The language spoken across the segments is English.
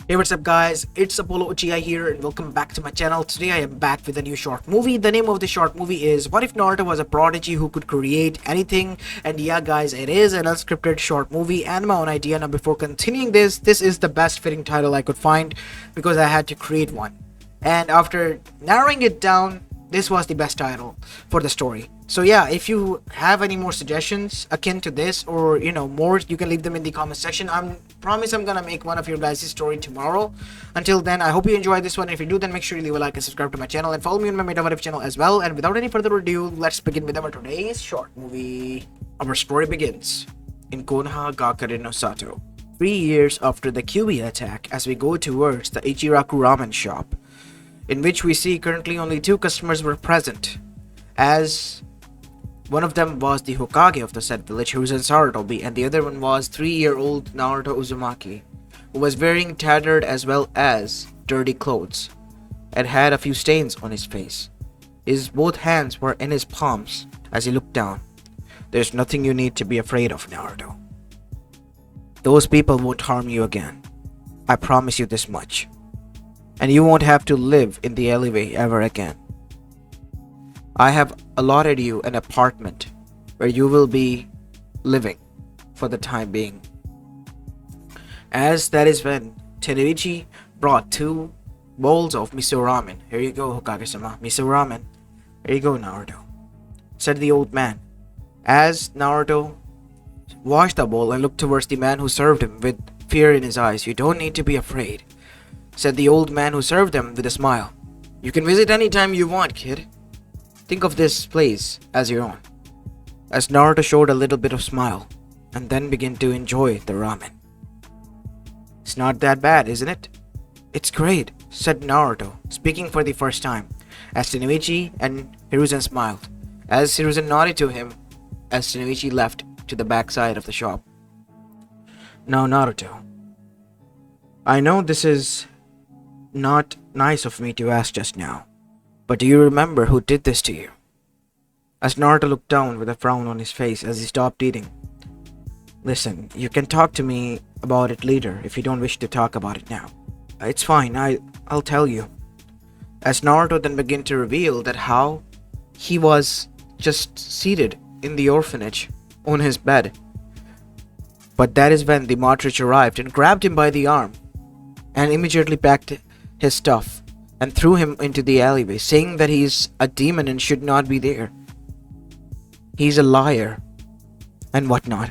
Hey, what's up guys, it's Apollo Uchiha here and welcome back to my channel. Today I am back with a new short movie. The name of the short movie is What If Naruto Was a Prodigy Who Could Create Anything? And yeah guys, it is an unscripted short movie and my own idea. Now before continuing this is the best fitting title I could find because I had to create one. And after narrowing it down, this was the best title for the story. So yeah, if you have any more suggestions akin to this or more, you can leave them in the comment section. I promise I'm gonna make one of your guys' story tomorrow. Until then, I hope you enjoyed this one. If you do, then make sure you leave a like and subscribe to my channel and follow me on my Meta channel as well. And without any further ado, let's begin with our today's short movie. Our story begins in Konoha Gakure no Sato, 3 years after the QB attack, as we go towards the Ichiraku ramen shop, in which we see currently only 2 customers were present, as one of them was the Hokage of the said village, Hiruzen Sarutobi, and the other one was 3-year-old Naruto Uzumaki, who was wearing tattered as well as dirty clothes, and had a few stains on his face. His both hands were in his palms as he looked down. There's nothing you need to be afraid of, Naruto. Those people won't harm you again. I promise you this much. And you won't have to live in the alleyway ever again. I have allotted you an apartment where you will be living for the time being. As that is when Tenerichi brought 2 bowls of miso ramen. Here you go, Hokage-sama. Miso ramen. Here you go, Naruto, said the old man, as Naruto washed the bowl and looked towards the man who served him with fear in his eyes. You don't need to be afraid, said the old man who served him with a smile. You can visit anytime you want, kid. Think of this place as your own. As Naruto showed a little bit of smile and then began to enjoy the ramen. It's not that bad, isn't it? It's great, said Naruto, speaking for the first time, as Tenoichi and Hiruzen smiled, as Hiruzen nodded to him as Tenoichi left to the back side of the shop. Now Naruto, I know this is not nice of me to ask just now, but do you remember who did this to you? As Naruto looked down with a frown on his face as he stopped eating. Listen, you can talk to me about it later if you don't wish to talk about it now. It's fine, I'll tell you. As Naruto then began to reveal that how he was just seated in the orphanage on his bed. But that is when the Matrix arrived and grabbed him by the arm and immediately packed his stuff and threw him into the alleyway, saying that he's a demon and should not be there. He's a liar and whatnot.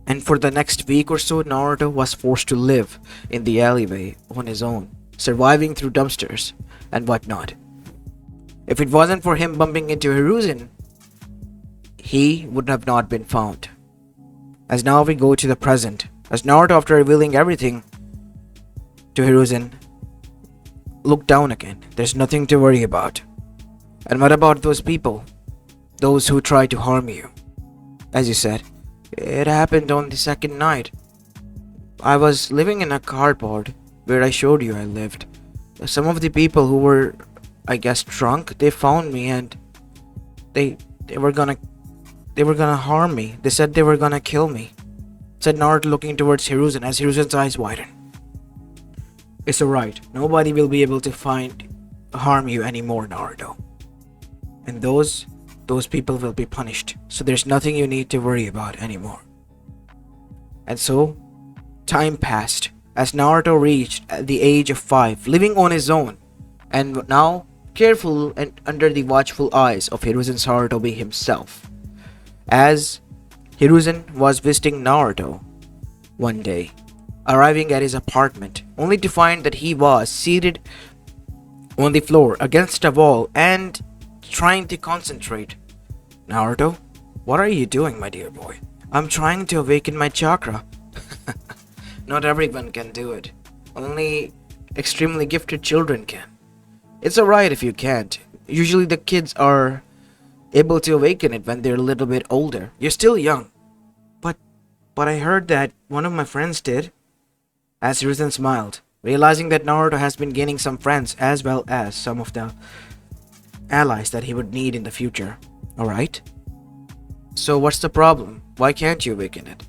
And for the next week or so, Naruto was forced to live in the alleyway on his own, surviving through dumpsters and whatnot. If it wasn't for him bumping into Hiruzen, he would have not been found. As now we go to the present, as Naruto, after revealing everything to Hiruzen, looked down again. There's nothing to worry about. And what about those people? Those who tried to harm you? As you said, it happened on the second night. I was living in a cardboard where I showed you I lived. Some of the people who were, I guess, drunk, they found me and they were gonna harm me. They said they were gonna kill me, said Naruto, looking towards Hiruzen as Hiruzen's eyes widened. It's alright. Nobody will be able to harm you anymore, Naruto. And those people will be punished. So there's nothing you need to worry about anymore. And so, time passed as Naruto reached the age of 5, living on his own, and now careful and under the watchful eyes of Hiruzen Sarutobi himself. As Hiruzen was visiting Naruto one day, arriving at his apartment, only to find that he was seated on the floor against a wall and trying to concentrate. Naruto, what are you doing, my dear boy? I'm trying to awaken my chakra. Not everyone can do it. Only extremely gifted children can. It's alright if you can't. Usually the kids are able to awaken it when they're a little bit older. You're still young. But I heard that one of my friends did. As Hiruzen smiled, realizing that Naruto has been gaining some friends as well as some of the allies that he would need in the future. Alright? So what's the problem? Why can't you awaken it?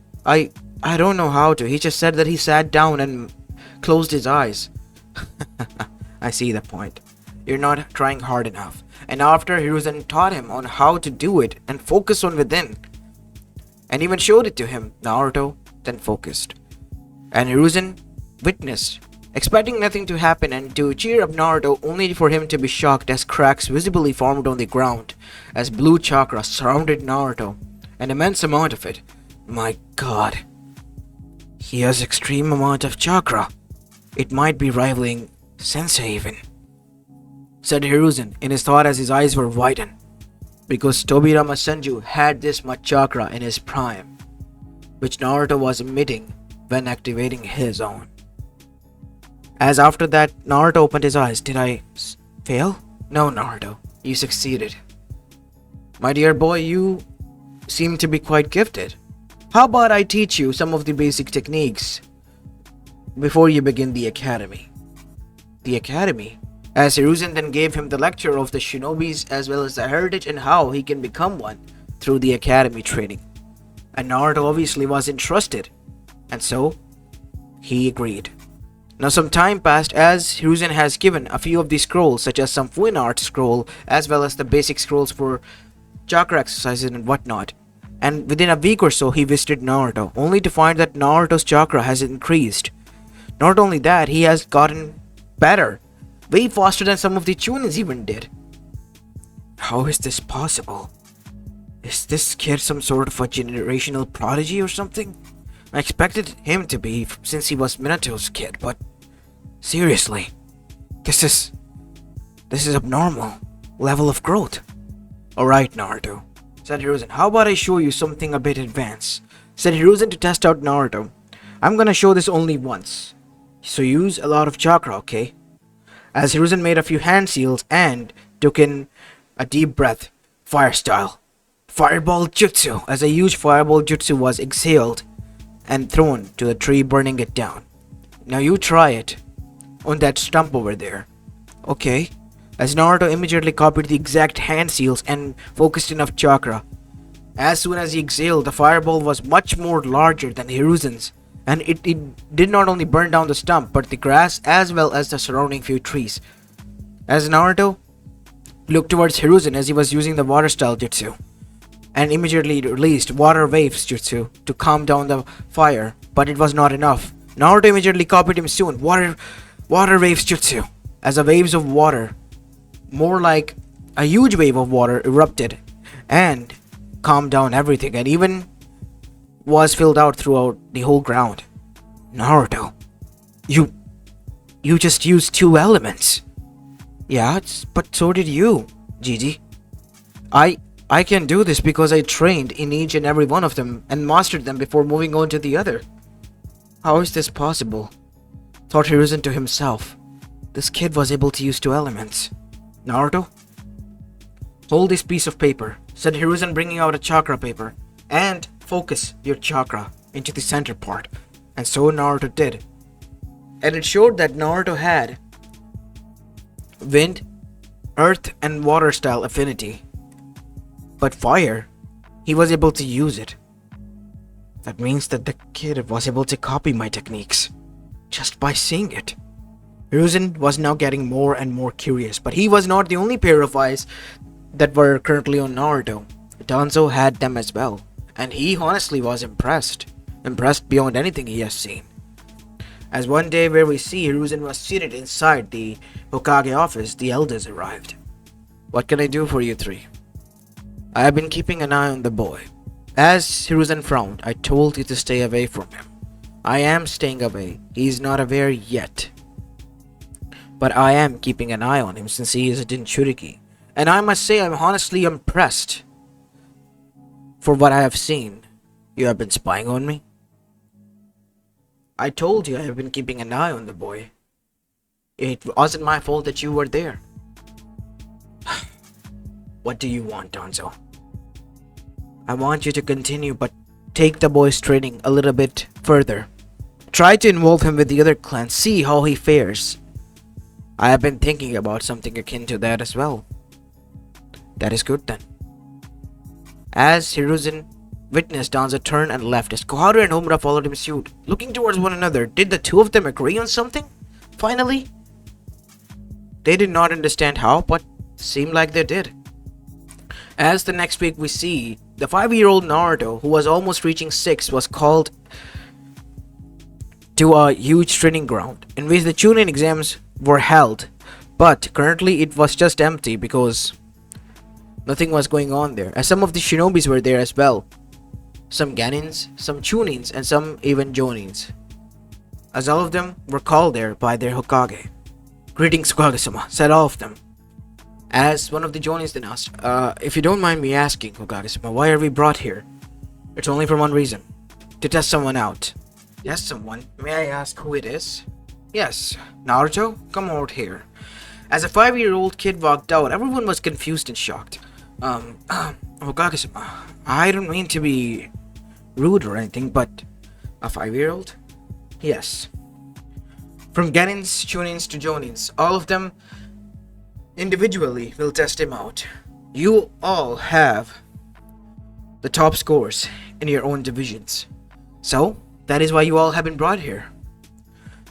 I don't know how to. He just said that he sat down and closed his eyes. I see the point. You're not trying hard enough. And after Hiruzen taught him on how to do it and focus on within, and even showed it to him, Naruto then focused. And Hiruzen witnessed, expecting nothing to happen and to cheer up Naruto, only for him to be shocked as cracks visibly formed on the ground as blue chakra surrounded Naruto, an immense amount of it. My god. He has extreme amount of chakra. It might be rivaling Sensei even, said Hiruzen in his thought as his eyes were widened, because Tobirama Senju had this much chakra in his prime, which Naruto was emitting when activating his own. As after that, Naruto opened his eyes. Did I fail? No, Naruto, you succeeded. My dear boy, you seem to be quite gifted. How about I teach you some of the basic techniques before you begin the academy? The academy? As Hiruzen then gave him the lecture of the shinobis as well as the heritage and how he can become one through the academy training. And Naruto obviously was interested, and so he agreed. Now some time passed as Hiruzen has given a few of the scrolls, such as some fine art scroll as well as the basic scrolls for chakra exercises and whatnot. And within a week or so he visited Naruto, only to find that Naruto's chakra has increased. Not only that, he has gotten better, way faster than some of the Chunins even did. How is this possible? Is this kid some sort of a generational prodigy or something? I expected him to be since he was Minato's kid, but seriously, this is abnormal level of growth. Alright, Naruto, said Hiruzen. How about I show you something a bit advanced? Said Hiruzen to test out Naruto. I'm gonna show this only once, so use a lot of chakra, okay? As Hiruzen made a few hand seals and took in a deep breath, fire style. Fireball jutsu, as a huge fireball jutsu was exhaled and thrown to the tree, burning it down. Now you try it on that stump over there. Okay. As Naruto immediately copied the exact hand seals and focused enough chakra. As soon as he exhaled, the fireball was much more larger than Hiruzen's, and it did not only burn down the stump but the grass as well as the surrounding few trees. As Naruto looked towards Hiruzen as he was using the water style jutsu, and immediately released water waves jutsu to calm down the fire, but it was not enough. Naruto immediately copied him soon, water waves jutsu, as the waves of water, more like a huge wave of water, erupted and calmed down everything and even was filled out throughout the whole ground. Naruto, you just used 2 elements. Yeah, but so did you, Gigi. I can do this because I trained in each and every one of them and mastered them before moving on to the other. How is this possible? Thought Hiruzen to himself. This kid was able to use 2 elements. Naruto, hold this piece of paper, said Hiruzen, bringing out a chakra paper, and focus your chakra into the center part. And so Naruto did. And it showed that Naruto had wind, earth and water style affinity. But fire, he was able to use it. That means that the kid was able to copy my techniques just by seeing it. Hiruzen was now getting more and more curious, but he was not the only pair of eyes that were currently on Naruto. Danzo had them as well, and he honestly was impressed beyond anything he has seen. As one day where we see Hiruzen was seated inside the Hokage office, the elders arrived. What can I do for you 3? I have been keeping an eye on the boy. As Hiruzen frowned, I told you to stay away from him. I am staying away. He is not aware yet. But I am keeping an eye on him since he is a Jinchuriki. And I must say I'm honestly impressed. For what I have seen, you have been spying on me? I told you I have been keeping an eye on the boy. It wasn't my fault that you were there. What do you want, Danzo? I want you to continue, but take the boy's training a little bit further. Try to involve him with the other clans, see how he fares. I have been thinking about something akin to that as well. That is good then. As Hiruzen witness Danza turn and left as Koharu and Homura followed him suit. Looking towards one another, did the two of them agree on something? Finally? They did not understand how, but seemed like they did. As the next week we see, the 5-year-old Naruto, who was almost reaching 6, was called to a huge training ground in which the Chunin exams were held, but currently it was just empty because nothing was going on there, as some of the shinobis were there as well. Some Ganins, some Chunins, and some even Jonins, as all of them were called there by their Hokage. "Greetings, Hokage-sama," said all of them. As one of the Jonins then asked, if you don't mind me asking, Hokage-sama, why are we brought here? It's only for one reason. To test someone out. Yes, someone. May I ask who it is? Yes. Naruto, come out here. As a 5-year-old kid walked out, everyone was confused and shocked. Hokage-sama, I don't mean to be rude or anything, but a 5-year-old? Yes. From Ganins, Chunins to Jonins, all of them individually will test him out. You all have the top scores in your own divisions. So, that is why you all have been brought here.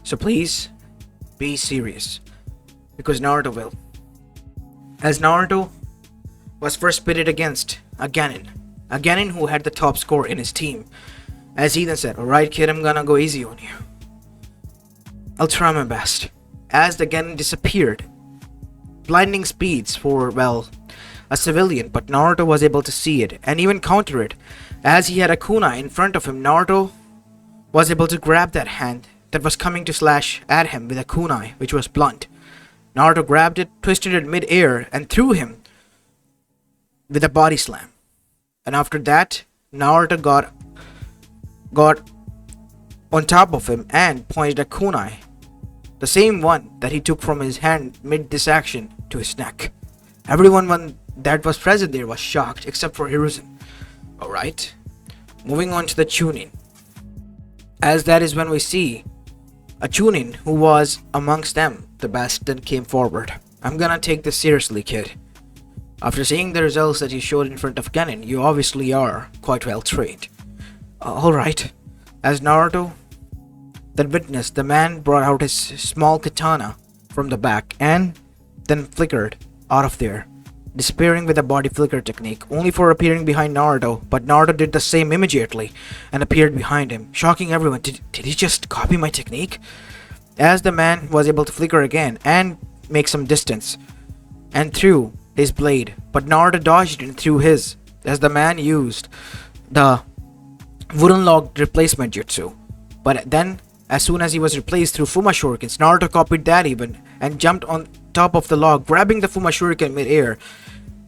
So please, be serious. Because Naruto will. As Naruto was first pitted against a Ganin who had the top score in his team. As he then said, "Alright kid, I'm gonna go easy on you. I'll try my best." As the Ganin disappeared, blinding speeds for, well, a civilian, but Naruto was able to see it and even counter it. As he had a kunai in front of him, Naruto was able to grab that hand that was coming to slash at him with a kunai, which was blunt. Naruto grabbed it, twisted it mid-air, and threw him with a body slam. And after that, Naruto got on top of him and pointed a kunai, the same one that he took from his hand mid this action, to his neck. Everyone that was present there was shocked except for Hiruzen. Alright, moving on to the Chunin. As that is when we see a Chunin who was amongst them the best then came forward. "I'm gonna take this seriously, kid. After seeing the results that you showed in front of Ganin, you obviously are quite well trained." Alright. As Naruto that witnessed, the man brought out his small katana from the back and then flickered out of there, disappearing with a body flicker technique, only for appearing behind Naruto, but Naruto did the same immediately and appeared behind him, shocking everyone. Did he just copy my technique? As the man was able to flicker again and make some distance and threw his blade, but Naruto dodged and threw his, as the man used the wooden log replacement jutsu. But then, as soon as he was replaced through Fuma Shurikens, Naruto copied that even and jumped on top of the log, grabbing the Fuma Shuriken mid-air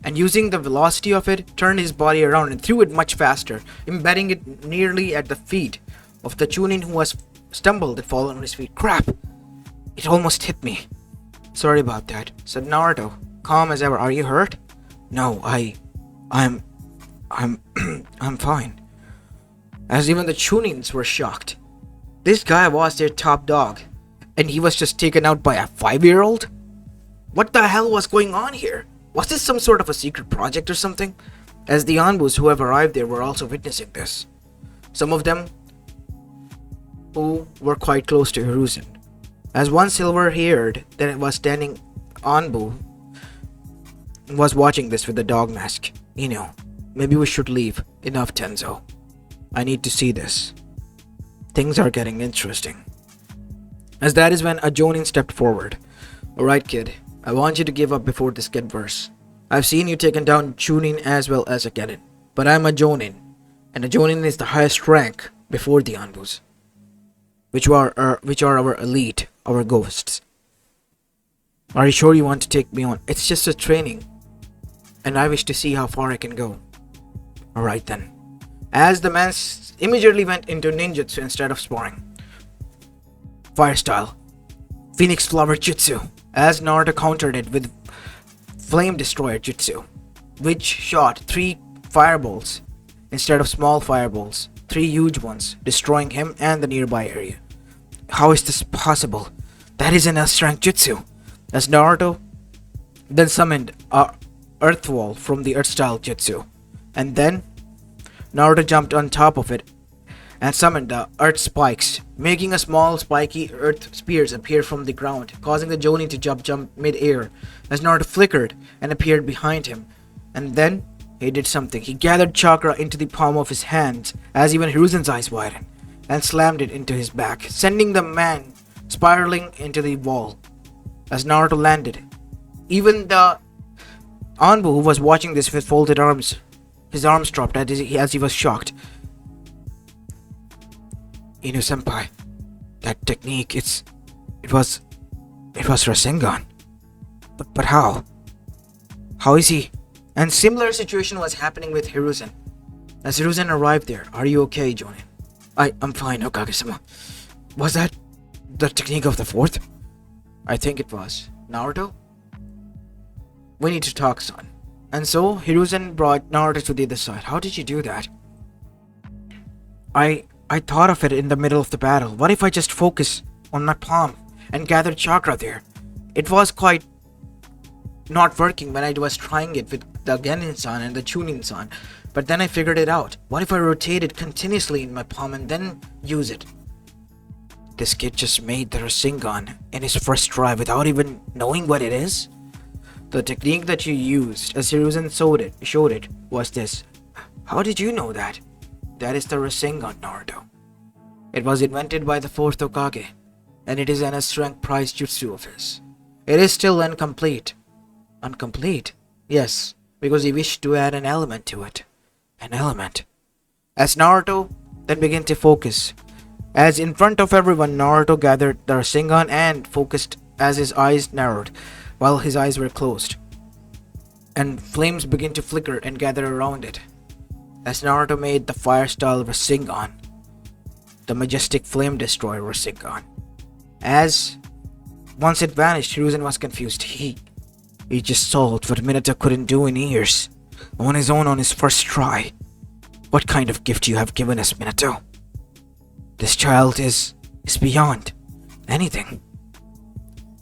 and using the velocity of it, turned his body around and threw it much faster, embedding it nearly at the feet of the Chunin who was stumbled and fallen on his feet. "Crap! It almost hit me." "Sorry about that," said Naruto, calm as ever. "Are you hurt?" "No, I'm I'm fine." As even the Chunins were shocked. This guy was their top dog, and he was just taken out by a 5-year-old? What the hell was going on here? Was this some sort of a secret project or something? As the Anbus who have arrived there were also witnessing this. Some of them who were quite close to Hiruzen. As one silver-haired that was standing Anbu was watching this with the dog mask. Maybe we should leave. Enough, Tenzo. I need to see this. Things are getting interesting." As that is when a Jonin stepped forward. "Alright kid, I want you to give up before this gets worse. I've seen you taken down Chunin as well as a Genin, but I'm a Jonin, and a Jonin is the highest rank before the Anbus, which are our elite, our ghosts. Are you sure you want to take me on? It's just a training, and I wish to see how far I can go." "Alright then." As the man immediately went into ninjutsu instead of sparring. Fire style. Phoenix Flower Jutsu. As Naruto countered it with Flame Destroyer Jutsu, which shot 3 fireballs instead of small fireballs. 3 huge ones, destroying him and the nearby area. How is this possible? That is an S-rank jutsu. As Naruto then summoned a Earth Wall from the Earth Style Jutsu, and then Naruto jumped on top of it and summoned the earth spikes, making a small spiky earth spears appear from the ground, causing the Jonin to jump mid-air as Naruto flickered and appeared behind him. And then he did something. He gathered chakra into the palm of his hands as even Hiruzen's eyes widened and slammed it into his back, sending the man spiraling into the wall. As Naruto landed, even the Anbu, who was watching this with folded arms, his arms dropped as he was shocked. Inu-senpai, that technique, it was Rasengan. But how? How is he? And similar situation was happening with Hiruzen. As Hiruzen arrived there, are you okay, Jonin? I'm fine, Hokage-sama. Was that the technique of the fourth? I think it was. Naruto? We need to talk, son. And so, Hiruzen brought Naruto to the other side. How did you do that? I thought of it in the middle of the battle. What if I just focus on my palm and gather chakra there? It was quite not working when I was trying it with the Genin-san and the Chunin-san. But then I figured it out. What if I rotate it continuously in my palm and then use it? This kid just made the Rasengan in his first try without even knowing what it is? The technique that you used, as Hiruzen showed it, was this. How did you know that? That is the Rasengan, Naruto. It was invented by the 4th Hokage, and it is an S-rank prize jutsu of his. It is still incomplete. Incomplete? Yes, because he wished to add an element to it. An element. As Naruto then began to focus, as in front of everyone, Naruto gathered the Rasengan and focused as his eyes narrowed, while his eyes were closed. And flames began to flicker and gather around it. As Naruto made the fire-style Rasengan, the majestic flame destroyer Rasengan. As once it vanished, Hiruzen was confused. He just solved what Minato couldn't do in years, on his own on his first try. What kind of gift you have given us, Minato? This child is beyond anything.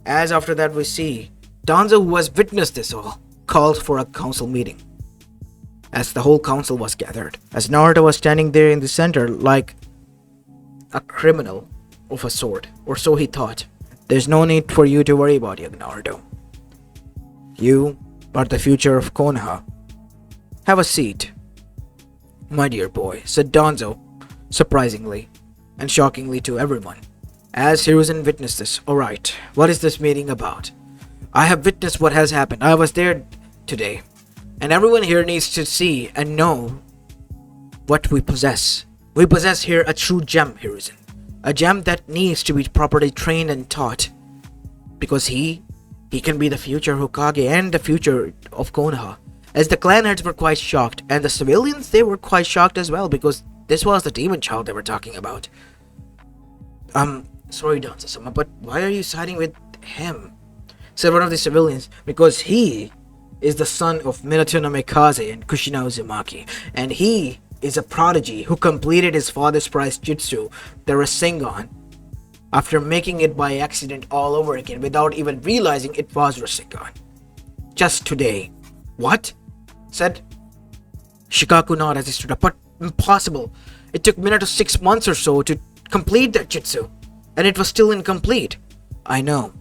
As after that we see, Danzo, who has witnessed this all, called for a council meeting. As the whole council was gathered, as Naruto was standing there in the center like a criminal of a sort, or so he thought. There's no need for you to worry about young Naruto. You are the future of Konoha. Have a seat, my dear boy, said Danzo, surprisingly and shockingly to everyone. As Hiruzen witnessed this, alright, what is this meeting about? I have witnessed what has happened. I was there today. And everyone here needs to see and know what we possess. We possess here a true gem, Hiruzen. A gem that needs to be properly trained and taught. Because he can be the future Hokage and the future of Konoha. As the clan heads were quite shocked, and the civilians, they were quite shocked as well, because this was the demon child they were talking about. Sorry, Danzo-sama, but why are you siding with him? Said one of the civilians. Because he is the son of Minato no Mikaze and Kushina Uzumaki, and he is a prodigy who completed his father's prize jutsu, the Rasengan, after making it by accident all over again without even realizing it was Rasengan. Just today. What? Said Shikaku nodded as he stood up. But impossible. It took Minato 6 months or so to complete that jutsu, and it was still incomplete. I know.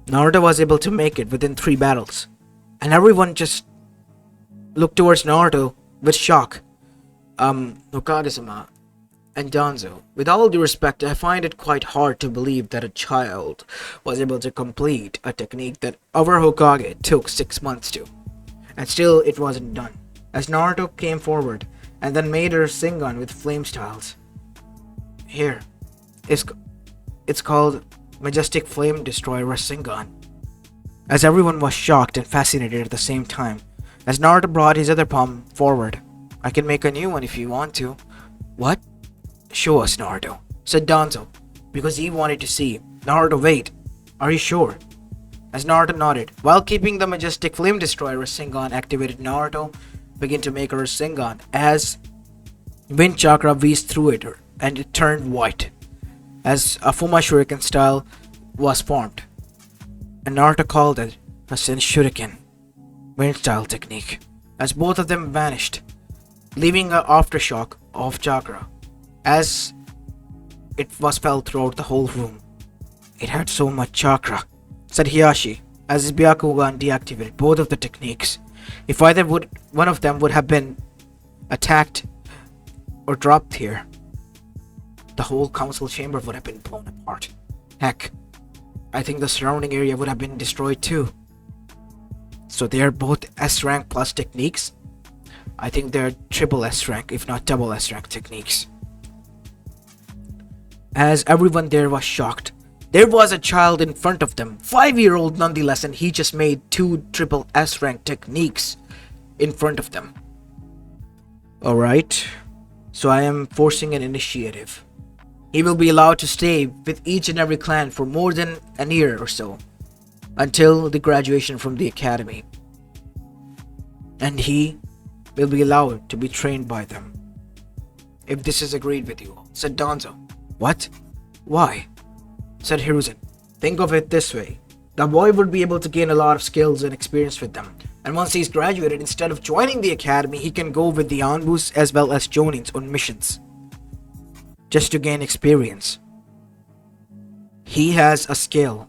Naruto was able to make it within 3 battles. And everyone just looked towards Naruto with shock. Hokage-sama and Danzo, with all due respect, I find it quite hard to believe that a child was able to complete a technique that our Hokage took 6 months to. And still it wasn't done. As Naruto came forward and then made her Rasengan with flame styles. Here, it's called Majestic Flame Destroyer Rasengan. As everyone was shocked and fascinated at the same time, as Naruto brought his other palm forward. I can make a new one if you want to. What? Show us, Naruto, said Danzo, because he wanted to see. Naruto, wait. Are you sure? As Naruto nodded, while keeping the Majestic Flame Destroyer Rasengan activated, Naruto began to make a Rasengan as wind chakra whizzed through it and it turned white, as a Fuma Shuriken style was formed. And Naruto called it a Sen Shuriken, wind style technique. As both of them vanished, leaving an aftershock of chakra as it was felt throughout the whole room. It had so much chakra, said Hiyashi, as his Byakugan deactivated both of the techniques. If one of them would have been attacked or dropped here, the whole council chamber would have been blown apart. Heck, I think the surrounding area would have been destroyed too. So they are both S rank plus techniques? I think they're triple S rank, if not double S rank techniques. As everyone there was shocked, there was a child in front of them, 5-year-old nonetheless, and he just made 2 triple S rank techniques in front of them. Alright, so I am forcing an initiative. He will be allowed to stay with each and every clan for more than a year or so, until the graduation from the academy. And he will be allowed to be trained by them. If this is agreed with you, said Danzo. What? Why? Said Hiruzen. Think of it this way. The boy would be able to gain a lot of skills and experience with them. And once he's graduated, instead of joining the academy, he can go with the Anbus as well as Jonins on missions. Just to gain experience. He has a skill,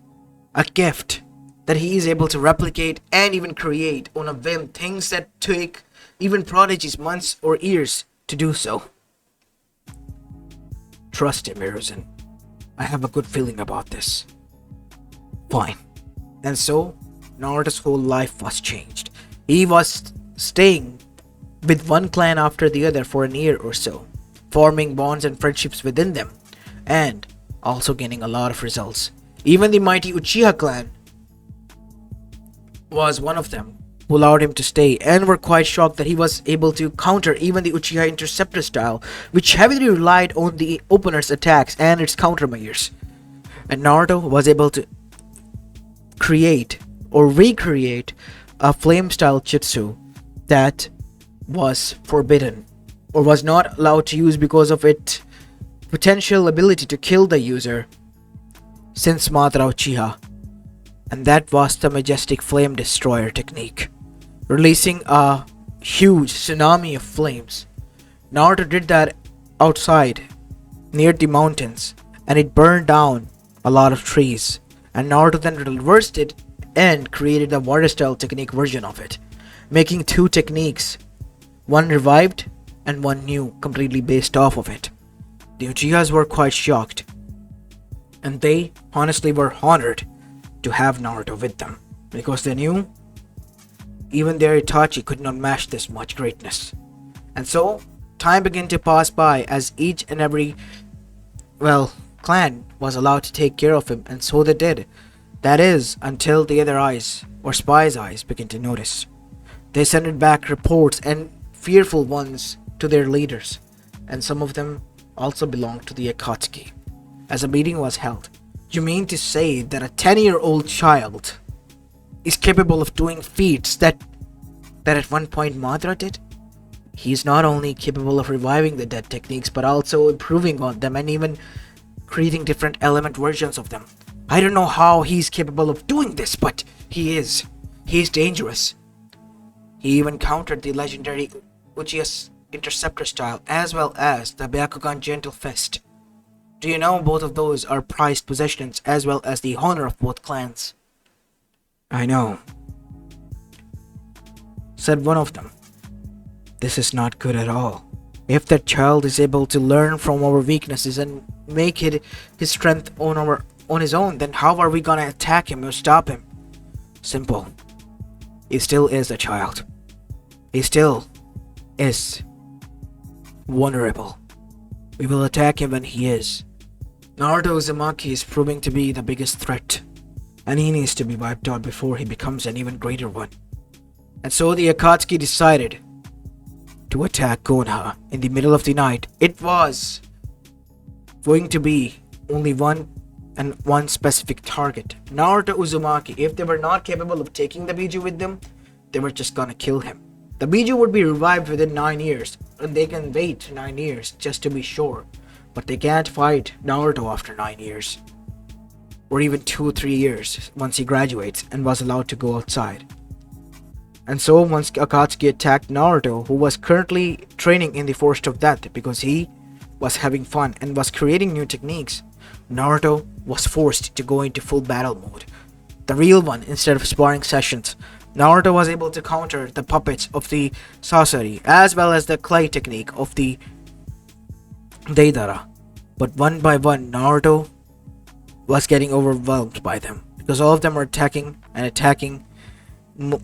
a gift, that he is able to replicate and even create on a whim, things that take even prodigies months or years to do so. Trust him, Hiruzen. I have a good feeling about this. Fine. And so, Naruto's whole life was changed. He was staying with one clan after the other for a year or so, forming bonds and friendships within them, and also gaining a lot of results. Even the mighty Uchiha clan was one of them who allowed him to stay, and were quite shocked that he was able to counter even the Uchiha interceptor style, which heavily relied on the opener's attacks and its countermeasures. And Naruto was able to create or recreate a flame style jutsu that was forbidden or was not allowed to use because of its potential ability to kill the user since Madara Uchiha. And that was the majestic flame destroyer technique, releasing a huge tsunami of flames. Naruto did that outside near the mountains, and it burned down a lot of trees, and Naruto then reversed it and created a water style technique version of it, making 2 techniques, one revived and one new, completely based off of it. The Uchihas were quite shocked, and they honestly were honored to have Naruto with them, because they knew even their Itachi could not match this much greatness. And so, time began to pass by as each and every, clan was allowed to take care of him, and so they did. That is, until the other eyes, or spies' eyes, began to notice. They sent back reports and fearful ones to their leaders, and some of them also belonged to the Akatsuki. As a meeting was held, you mean to say that a 10-year-old child is capable of doing feats that at one point Madara did? He is not only capable of reviving the dead techniques, but also improving on them and even creating different element versions of them. I don't know how he's capable of doing this, but he is. He is dangerous. He even countered the legendary Uchiha's interceptor style as well as the Byakugan Gentle Fist. Do you know both of those are prized possessions as well as the honor of both clans? I know, said one of them. This is not good at all. If that child is able to learn from our weaknesses and make it his strength on his own, then how are we gonna attack him or stop him? Simple. He still is a child. He still is vulnerable. We will attack him when he is. Naruto Uzumaki is proving to be the biggest threat, and he needs to be wiped out before he becomes an even greater one. And so the Akatsuki decided to attack Konoha in the middle of the night. It was going to be only one specific target, Naruto Uzumaki. If they were not capable of taking the Biju with them, they were just gonna kill him. The Biju would be revived within 9 years, and they can wait 9 years just to be sure. But they can't fight Naruto after 9 years. Or even 2-3 years once he graduates and was allowed to go outside. And so once Akatsuki attacked Naruto, who was currently training in the Forest of Death because he was having fun and was creating new techniques, Naruto was forced to go into full battle mode. The real one instead of sparring sessions. Naruto was able to counter the puppets of the Sasori as well as the clay technique of the Deidara. But one by one, Naruto was getting overwhelmed by them because all of them were attacking and attacking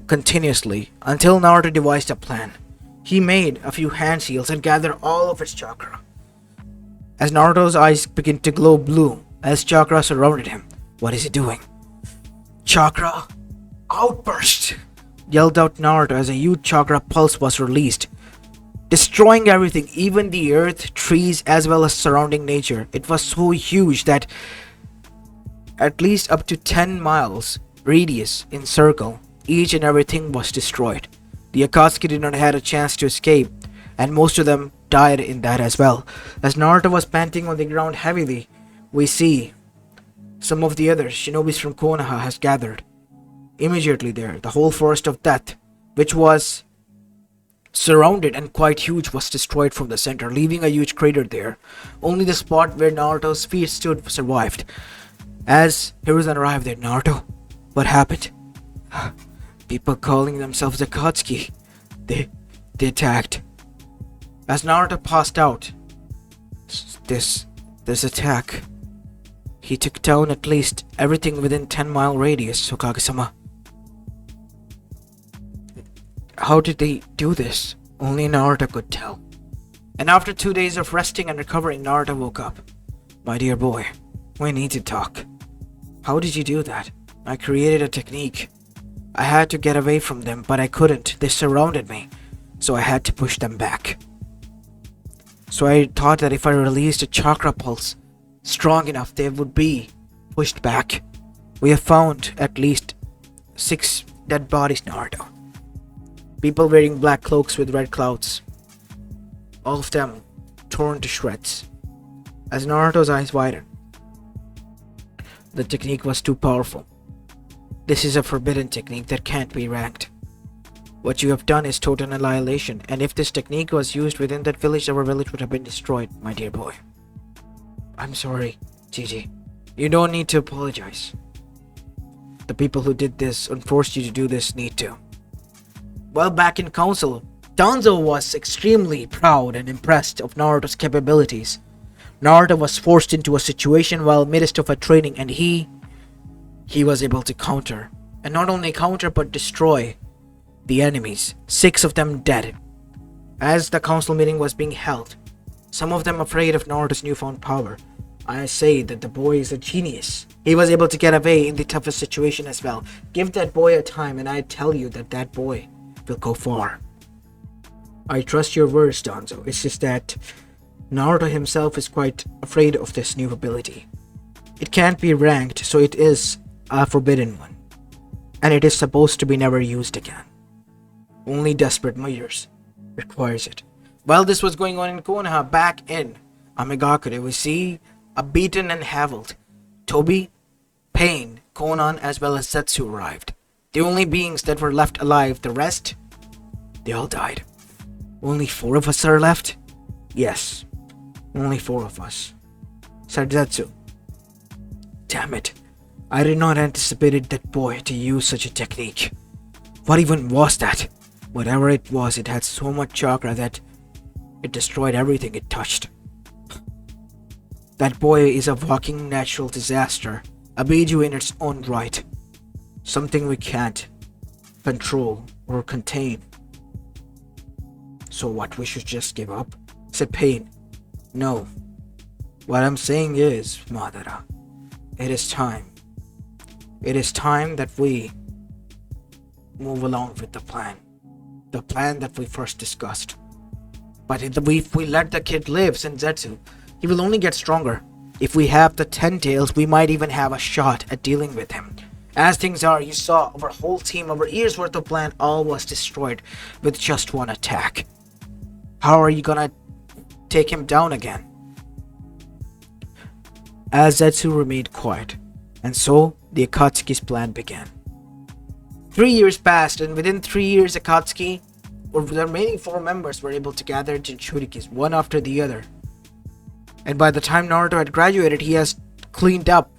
continuously until Naruto devised a plan. He made a few hand seals and gathered all of its chakra. As Naruto's eyes began to glow blue as chakra surrounded him. What is he doing? Chakra outburst! Yelled out Naruto as a huge chakra pulse was released, destroying everything, even the earth, trees, as well as surrounding nature. It was so huge that at least up to 10 miles radius in circle, each and everything was destroyed. The Akatsuki did not have a chance to escape, and most of them died in that as well. As Naruto was panting on the ground heavily, we see some of the other shinobis from Konoha has gathered. Immediately there, the whole Forest of Death, which was surrounded and quite huge, was destroyed from the center, leaving a huge crater there. Only the spot where Naruto's feet stood survived. As Hiruzen arrived there, Naruto, what happened? People calling themselves Akatsuki. They attacked. As Naruto passed out, this attack, he took down at least everything within 10-mile radius, Hokage-sama. How did they do this? Only Naruto could tell. And after 2 days of resting and recovering, Naruto woke up. My dear boy, we need to talk. How did you do that? I created a technique. I had to get away from them, but I couldn't. They surrounded me, so I had to push them back. So I thought that if I released a chakra pulse strong enough, they would be pushed back. We have found at least 6 dead bodies, Naruto. People wearing black cloaks with red clouds. All of them torn to shreds. As Naruto's eyes widened, the technique was too powerful. This is a forbidden technique that can't be ranked. What you have done is total annihilation, and if this technique was used within that village, our village would have been destroyed, my dear boy. I'm sorry, Gigi. You don't need to apologize. The people who did this and forced you to do this need to. Well, back in council, Danzo was extremely proud and impressed of Naruto's capabilities. Naruto was forced into a situation while midst of a training, and he was able to counter. And not only counter, but destroy the enemies. 6 of them dead. As the council meeting was being held, some of them afraid of Naruto's newfound power. I say that the boy is a genius. He was able to get away in the toughest situation as well. Give that boy a time and I tell you that that boy will go far. I trust your words, Danzo. It's just that Naruto himself is quite afraid of this new ability. It can't be ranked, so it is a forbidden one. And it is supposed to be never used again. Only desperate measures requires it. While this was going on in Konoha, back in Amigakure, we see a beaten and haveled Tobi, Pain, Konan, as well as Zetsu arrived. The only beings that were left alive, the rest, they all died. Only 4 of us are left? Yes, only 4 of us, said Zetsu. Damn it, I did not anticipate that boy to use such a technique. What even was that? Whatever it was, it had so much chakra that it destroyed everything it touched. That boy is a walking natural disaster, a Biju in its own right. Something we can't control or contain. So what, we should just give up? Said Pain. No. What I'm saying is, Madara, it is time. It is time that we move along with the plan. The plan that we first discussed. But if we let the kid live, said Zetsu, he will only get stronger. If we have the 10 tails, we might even have a shot at dealing with him. As things are, you saw our whole team, our years worth of plan, all was destroyed with just one attack. How are you gonna take him down again? As Zetsu remained quiet, and so the Akatsuki's plan began. 3 years passed, and within 3 years, Akatsuki, or the remaining 4 members, were able to gather Jinchurikis one after the other. And by the time Naruto had graduated, he has cleaned up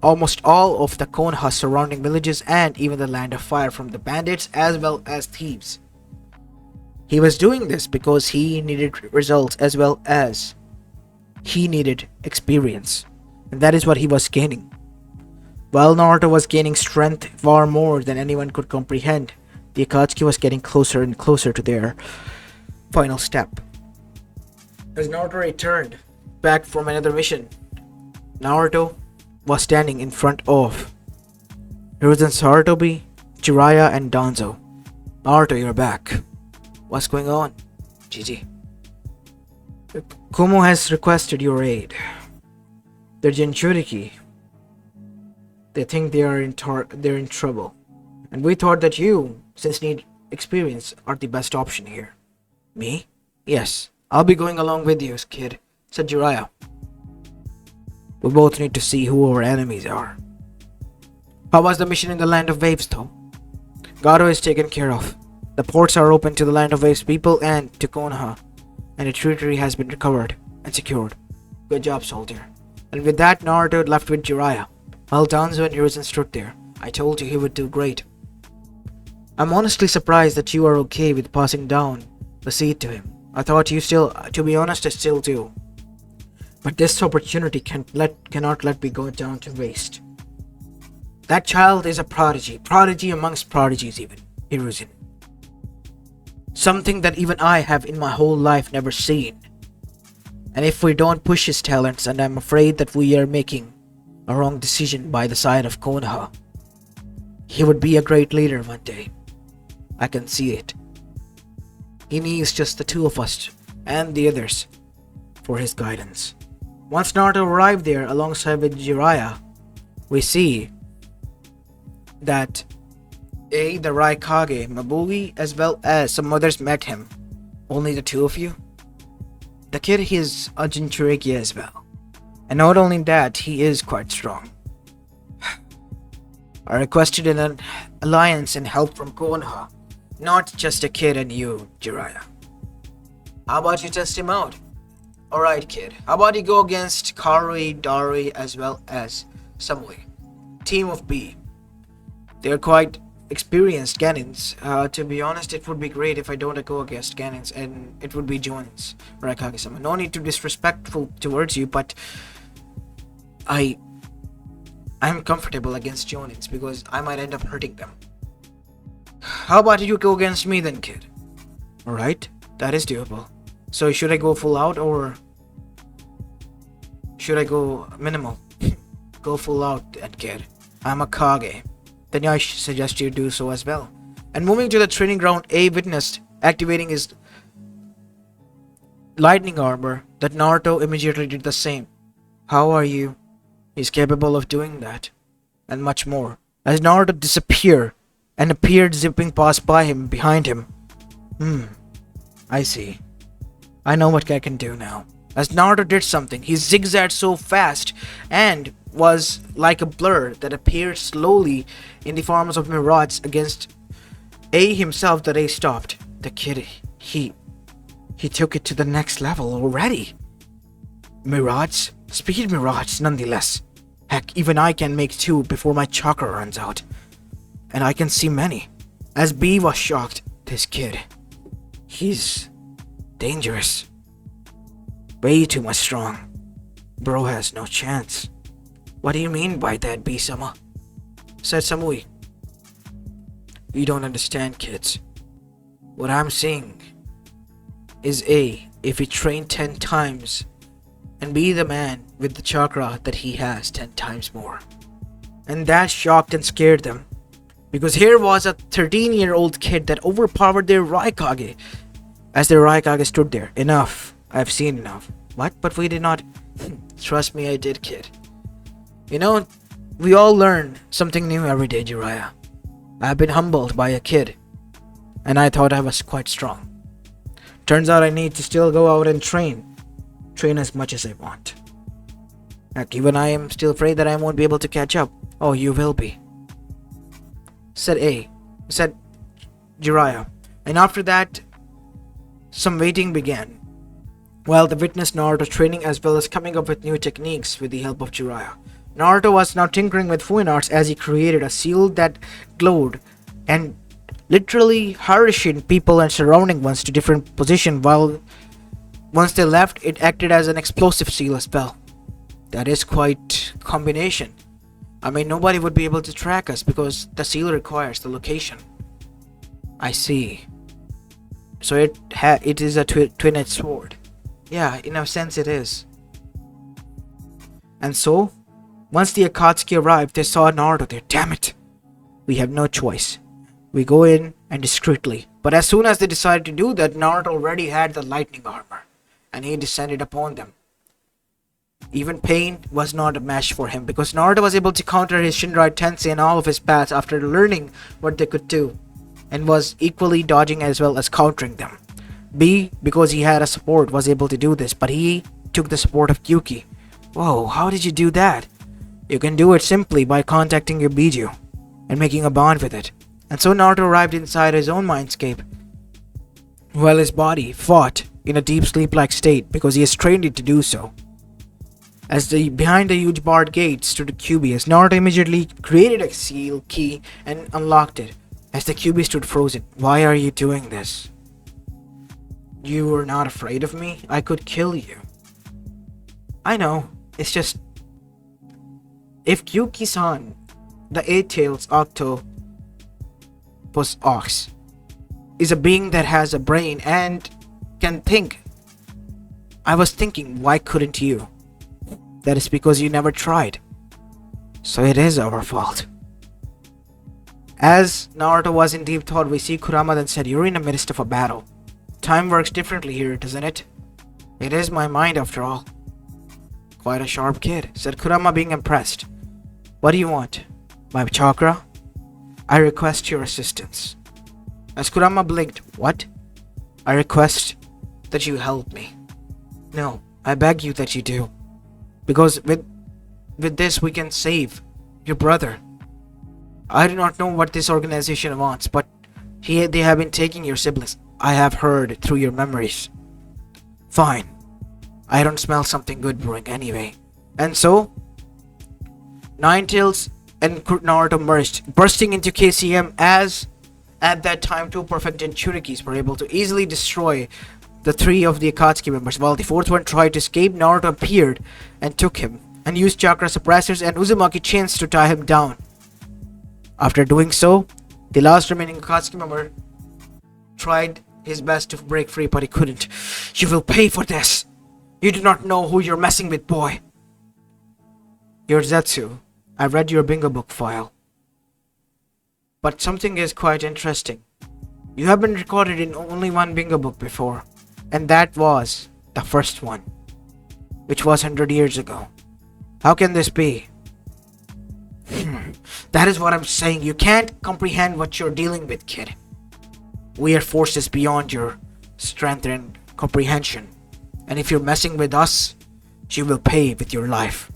almost all of the Konoha surrounding villages and even the Land of Fire from the bandits as well as thieves. He was doing this because he needed results as well as he needed experience. And that is what he was gaining. While Naruto was gaining strength far more than anyone could comprehend, the Akatsuki was getting closer and closer to their final step. As Naruto returned back from another mission, Naruto was standing in front of Hiruzen Sarutobi, Jiraiya, and Danzo. Naruto, you're back. What's going on? GG. Kumo has requested your aid. The Jinchuriki, they think they're in trouble. And we thought that you, since need experience, are the best option here. Me? Yes, I'll be going along with you, kid, said Jiraiya. We both need to see who our enemies are. How was the mission in the Land of Waves, though? Garo is taken care of. The ports are open to the Land of Waves people and to Konoha, and the treasury has been recovered and secured. Good job, soldier. And with that, Naruto left with Jiraiya, while Danzo and Hiruzen stood there. I told you he would do great. I'm honestly surprised that you are okay with passing down the seed to him. I thought you still, to be honest, I still do. But this opportunity cannot let me go down to waste. That child is a prodigy amongst prodigies even, Hiruzen. Something that even I have in my whole life never seen. And if we don't push his talents, and I'm afraid that we are making a wrong decision by the side of Konoha, he would be a great leader one day. I can see it. He needs just the two of us and the others for his guidance. Once Naruto arrived there alongside with Jiraiya, we see that the Raikage, Mabui, as well as some others met him. Only the two of you? The kid is a Jinchuriki as well. And not only that, he is quite strong. I requested an alliance and help from Konoha, not just a kid and you, Jiraiya. How about you test him out? Alright, kid. How about you go against Karui, Dari, as well as Samui? Team of B. They're quite experienced Ganins. To be honest, it would be great if I don't go against Ganins, and it would be Joins, Raikage-sama. No need to be disrespectful towards you, but I'm comfortable against Jonins because I might end up hurting them. How about you go against me then, kid? Alright, that is doable. So should I go full out or should I go minimal? Go full out then, kid. I'm a Kage. Then I suggest you do so as well. And moving to the training ground, A witnessed activating his lightning armor that Naruto immediately did the same. How are you? He's capable of doing that. And much more. As Naruto disappeared and appeared zipping past by him behind him. I see. I know what I can do now. As Naruto did something, he zigzagged so fast and was like a blur that appeared slowly in the forms of mirage against A himself that A stopped. The kid, he took it to the next level already. Mirage? Speed mirage nonetheless. Heck, even I can make 2 before my chakra runs out. And I can see many. As B was shocked, this kid, he's dangerous. Way too much strong. Bro has no chance. What do you mean by that, B-sama? Said Samui. You don't understand, kids. What I'm saying is A, if he trained 10 times, and be the man with the chakra that he has 10 times more. And that shocked and scared them. Because here was a 13-year-old kid that overpowered their Raikage. As their Raikage stood there. Enough. I've seen enough. What? But we did not. Trust me, I did, kid. You know, we all learn something new every day, Jiraiya. I've been humbled by a kid. And I thought I was quite strong. Turns out I need to still go out and train. Train as much as I want. Heck, even I am still afraid that I won't be able to catch up. Oh, you will be. Said A. said Jiraiya. And after that, some waiting began, while the witnessed Naruto training as well as coming up with new techniques with the help of Jiraiya. Naruto was now tinkering with fluid arts as he created a seal that glowed and literally hurried people and surrounding ones to different positions, while once they left, it acted as an explosive seal as well. That is quite combination. I mean, nobody would be able to track us because the seal requires the location. I see. So it is a twin-edged sword. Yeah, in a sense it is. And so, once the Akatsuki arrived, they saw Naruto there. Damn it! We have no choice. We go in and discreetly. But as soon as they decided to do that, Naruto already had the lightning armor, and he descended upon them. Even pain was not a match for him because Naruto was able to counter his Shinrai Tensei and all of his paths after learning what they could do, and was equally dodging as well as countering them. B, because he had a support, was able to do this, but he took the support of Kyuki. Whoa, how did you do that? You can do it simply by contacting your Biju and making a bond with it. And so Naruto arrived inside his own mindscape, while his body fought in a deep sleep-like state because he has trained it to do so. Behind the huge barred gate stood a QB, as Naruto immediately created a seal key and unlocked it. As the QB stood frozen. Why are you doing this? You were not afraid of me? I could kill you. I know, it's just... If Kyuki-san, the Eight-Tails Octopus Ox, is a being that has a brain and can think, I was thinking, why couldn't you? That is because you never tried. So it is our fault. As Naruto was in deep thought, we see Kurama then said, you're in the midst of a battle. Time works differently here, doesn't it? It is my mind after all. Quite a sharp kid, said Kurama, being impressed. What do you want? My chakra? I request your assistance. As Kurama blinked, what? I request that you help me. No, I beg you that you do. Because with this we can save your brother. I do not know what this organization wants, but they have been taking your siblings. I have heard through your memories. Fine. I don't smell something good brewing anyway. And so, Nine-Tails and Naruto merged, bursting into KCM as, at that time, two perfect Jinchurikis were able to easily destroy the three of the Akatsuki members, while the fourth one tried to escape. Naruto appeared and took him, and used chakra suppressors and Uzumaki chains to tie him down. After doing so, the last remaining Akatsuki member tried his best to break free, but he couldn't. You will pay for this! You do not know who you're messing with, boy! You're Zetsu. I read your bingo book file. But something is quite interesting. You have been recorded in only one bingo book before, and that was the first one, which was 100 years ago. How can this be? That is what I'm saying. You can't comprehend what you're dealing with, kid. We are forces beyond your strength and comprehension. And if you're messing with us, you will pay with your life.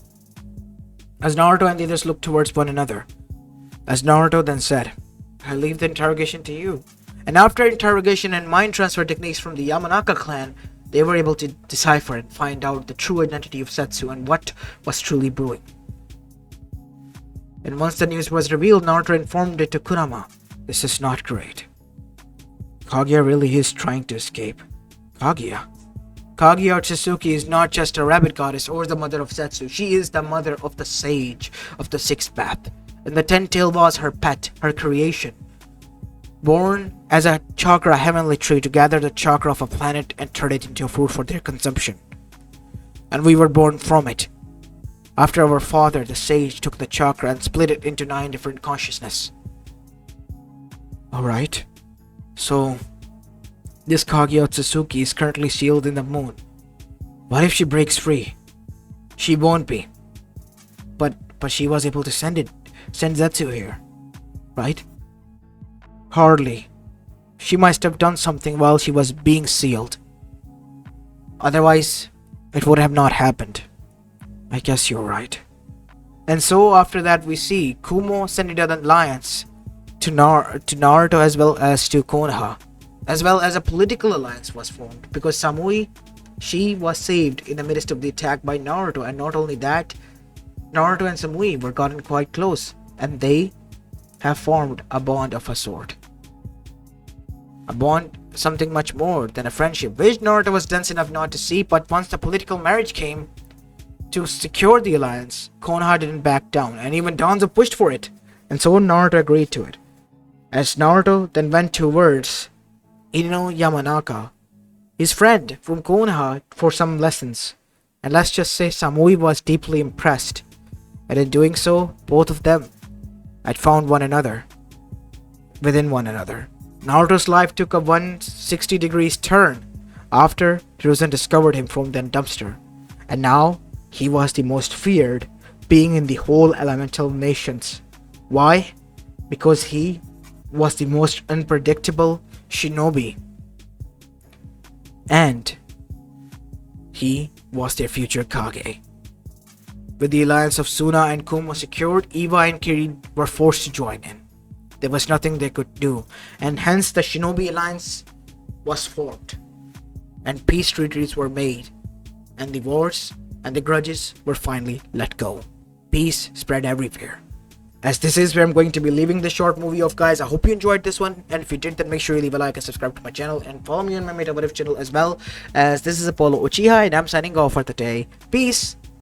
As Naruto and the others looked towards one another, as Naruto then said, I leave the interrogation to you. And after interrogation and mind transfer techniques from the Yamanaka clan, they were able to decipher and find out the true identity of Zetsu and what was truly brewing. And once the news was revealed, Naruto informed it to Kurama. This is not great. Kaguya really is trying to escape. Kaguya? Kaguya Otsutsuki is not just a rabbit goddess or the mother of Zetsu. She is the mother of the sage of the sixth path. And the 10-tail was her pet, her creation. Born as a chakra heavenly tree to gather the chakra of a planet and turn it into a fruit for their consumption. And we were born from it. After our father, the sage, took the chakra and split it into 9 different consciousness. Alright. So, this Kaguya Otsutsuki is currently sealed in the moon. What if she breaks free? She won't be. But she was able to send Zetsu here. Right? Hardly. She must have done something while she was being sealed. Otherwise, it would have not happened. I guess you're right. And so after that we see Kumo, Senida and Alliance to Naruto as well as to Konoha, as well as a political alliance was formed because Samui, she was saved in the midst of the attack by Naruto, and not only that, Naruto and Samui were gotten quite close, and they have formed a bond of a sort. A bond, something much more than a friendship, which Naruto was dense enough not to see, but once the political marriage came to secure the alliance, Konoha didn't back down, and even Danzo pushed for it, and so Naruto agreed to it. As Naruto then went towards Ino Yamanaka, his friend from Konoha, for some lessons, and let's just say Samui was deeply impressed, and in doing so, both of them had found one another within one another. Naruto's life took a 160 degrees turn after Hiruzen discovered him from the dumpster, and now he was the most feared being in the whole elemental nations. Why? Because he was the most unpredictable shinobi, and he was their future Kage. With the alliance of Suna and Kumo secured, Eva and Kirin were forced to join in. There was nothing they could do, and hence the Shinobi Alliance was formed, and peace treaties were made, and the wars and the grudges were finally let go. Peace spread everywhere. As this is where I'm going to be leaving this short movie off, guys. I hope you enjoyed this one, and if you did, then make sure you leave a like and subscribe to my channel, and follow me on my Meta What If channel as well, as this is Apollo Uchiha, and I'm signing off for today. Peace!